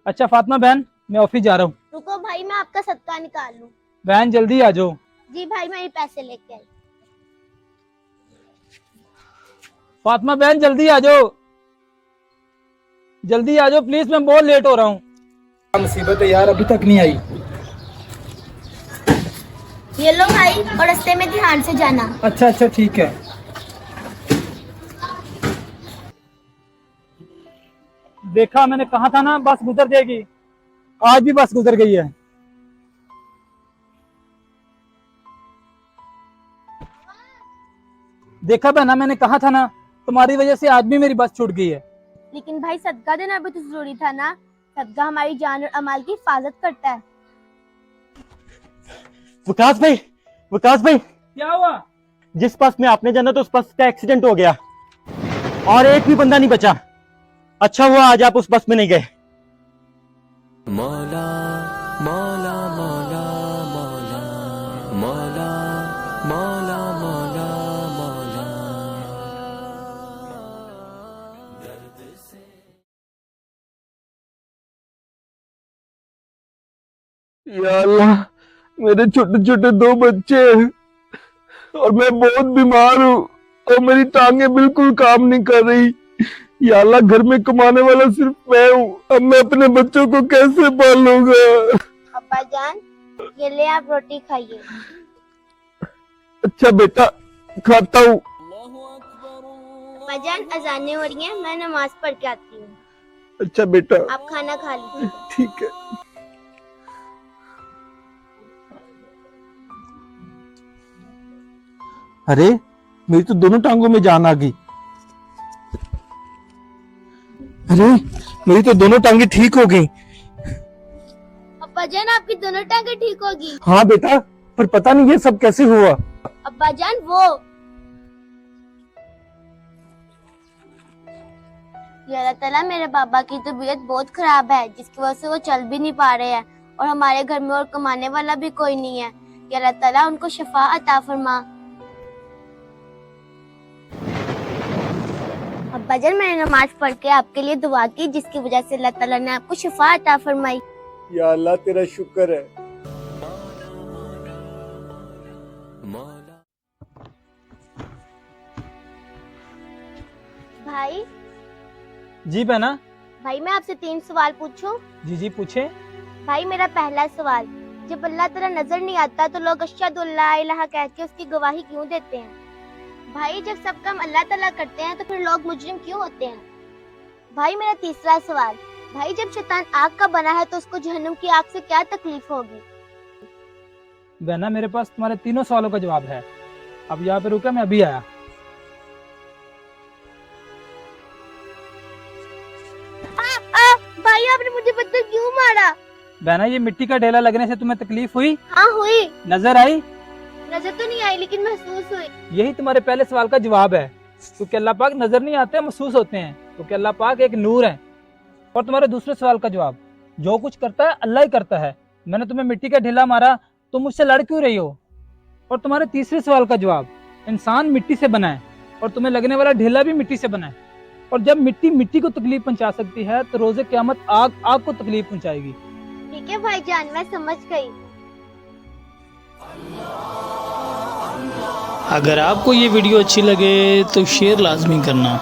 अच्छा फातिमा बहन, मैं ऑफिस जा रहा हूँ। रुको भाई, मैं आपका सदका निकाल लूं। बहन जल्दी आ जाओ। जी भाई, मैं ये पैसे लेके आई। फातिमा बहन जल्दी आ जाओ, जल्दी आ जाओ प्लीज, मैं बहुत लेट हो रहा हूँ। मुसीबत है यार, अभी तक नहीं आई। ये लो भाई, और रास्ते में ध्यान से जाना। अच्छा अच्छा ठीक है। देखा, मैंने कहा था ना बस गुजर जाएगी। आज भी बस गुजर गई है। देखा बहना, मैंने कहा था ना, तुम्हारी वजह से आज भी मेरी बस छूट गई है। लेकिन भाई सदका देना भी तो जरूरी था ना। सदका हमारी जान और अमाल की हिफाजत करता है। विकास भाई, विकास भाई, क्या हुआ? जिस बस में आपने जाना था उस बस का एक्सीडेंट हो गया और एक भी बंदा नहीं बचा। अच्छा हुआ आज आप उस बस में नहीं गए। मौला मौला मौला मौला मौला मौला मौला मौला। या अल्लाह, मेरे छोटे छोटे दो बच्चे हैं और मैं बहुत बीमार हूँ और मेरी टांगे बिल्कुल काम नहीं कर रही। या अल्लाह, घर में कमाने वाला सिर्फ मैं हूँ। अब मैं अपने बच्चों को कैसे पालूंगा? अब्बा जान, ये ले आप रोटी खाइए। अच्छा बेटा, खाता हूँ। अब्बा जान, अजानें हो रही हैं, मैं नमाज पढ़ के आती हूँ। अच्छा बेटा, आप खाना खा लीजिए। ठीक है। अरे, मेरी तो दोनों टांगों में जान आ गई। अरे, मेरी तो दोनों टांगे ठीक हो गई। अब्बा जान, आपकी दोनों टांगें ठीक होगी। हाँ बेटा, पर पता नहीं ये सब कैसे हुआ। अब्बा जान, वो ये अल्लाह ताला, मेरे बाबा की तबीयत बहुत खराब है जिसकी वजह से वो चल भी नहीं पा रहे हैं और हमारे घर में और कमाने वाला भी कोई नहीं है। ये अल्लाह ताला उनको शिफा अता फरमा। अब्बा जान, मैंने नमाज पढ़ के आपके लिए दुआ की जिसकी वजह से अल्लाह ताला ने आपको शिफा अता फरमाई। या अल्लाह, तेरा शुक्र है। भाई जी बहना। भाई, मैं आपसे 3 सवाल पूछूं? जी जी पूछे। भाई मेरा पहला सवाल, जब अल्लाह ताला नजर नहीं आता तो लोग अशहदु अल्ला इलाहा कह के उसकी गवाही क्यों देते हैं? भाई, जब सब काम अल्लाह ताला करते हैं तो फिर लोग मुजरिम क्यों होते हैं? भाई मेरा तीसरा सवाल, भाई जब शैतान आग का बना है तो उसको जहन्नुम की आग से क्या तकलीफ होगी? बहना, मेरे पास तुम्हारे तीनों सवालों का जवाब है। अब यहाँ पे रुका, मैं अभी आया। भाई, आपने मुझे पत्थर क्यों मारा? बहना, ये मिट्टी का ढेला लगने से तुम्हें तकलीफ हुई? हाँ हुई। नजर आई? नजर तो नहीं आई लेकिन महसूस हुई। यही तुम्हारे पहले सवाल का जवाब है। क्योंकि अल्लाह पाक नजर नहीं आते, महसूस होते हैं, क्योंकि अल्लाह पाक एक नूर है। और तुम्हारे दूसरे सवाल का जवाब, जो कुछ करता है अल्लाह ही करता है। मैंने तुम्हें मिट्टी का ढेला मारा, तुम मुझसे लड़ क्यों रही हो? और तुम्हारे तीसरे सवाल का जवाब, इंसान मिट्टी से बना है और तुम्हें लगने वाला ढेला भी मिट्टी से बना है। और जब मिट्टी मिट्टी को तकलीफ पहुंचा सकती है तो रोजे क़यामत आग आग को तकलीफ पहुंचाएगी। ठीक है भाईजान, मैं समझ गई। अगर आपको ये वीडियो अच्छी लगे तो शेयर लाजमी करना।